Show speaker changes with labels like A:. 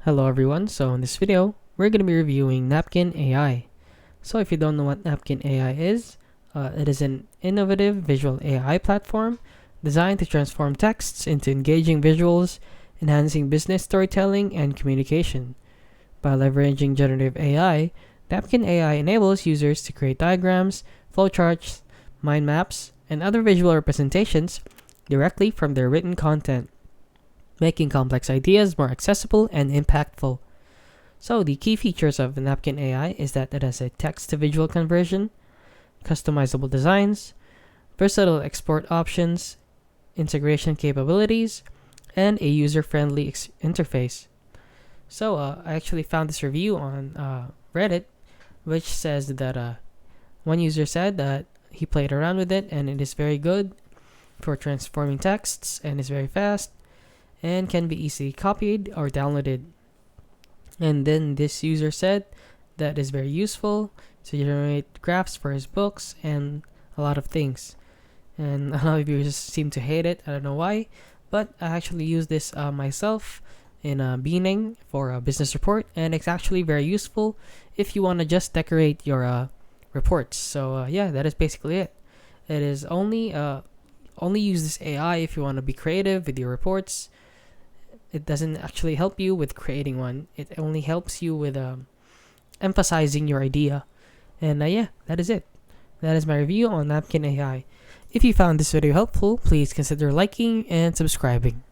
A: Hello everyone, so in this video, we're going to be reviewing Napkin AI. So if you don't know what Napkin AI is, it is an innovative visual AI platform designed to transform texts into engaging visuals, enhancing business storytelling and communication. By leveraging generative AI, Napkin AI enables users to create diagrams, flowcharts, mind maps, and other visual representations directly from their written content, making complex ideas more accessible and impactful. So, the key features of the Napkin AI is that it has a text to visual conversion, customizable designs, versatile export options, integration capabilities, and a user friendly interface. So, I actually found this review on Reddit, which says that one user said that he played around with it and it is very good for transforming texts and is very fast and can be easily copied or downloaded. And then this user said that is very useful to generate graphs for his books and a lot of things. And a lot of you just seem to hate it. I don't know why, but I actually use this myself in Beaning for a business report, and it's actually very useful if you want to just decorate your reports. So yeah, that is basically it. It is only use this AI if you want to be creative with your reports. It doesn't actually help you with creating one. It only helps you with emphasizing your idea. And yeah, that is it. That is my review on Napkin AI. If you found this video helpful, please consider liking and subscribing.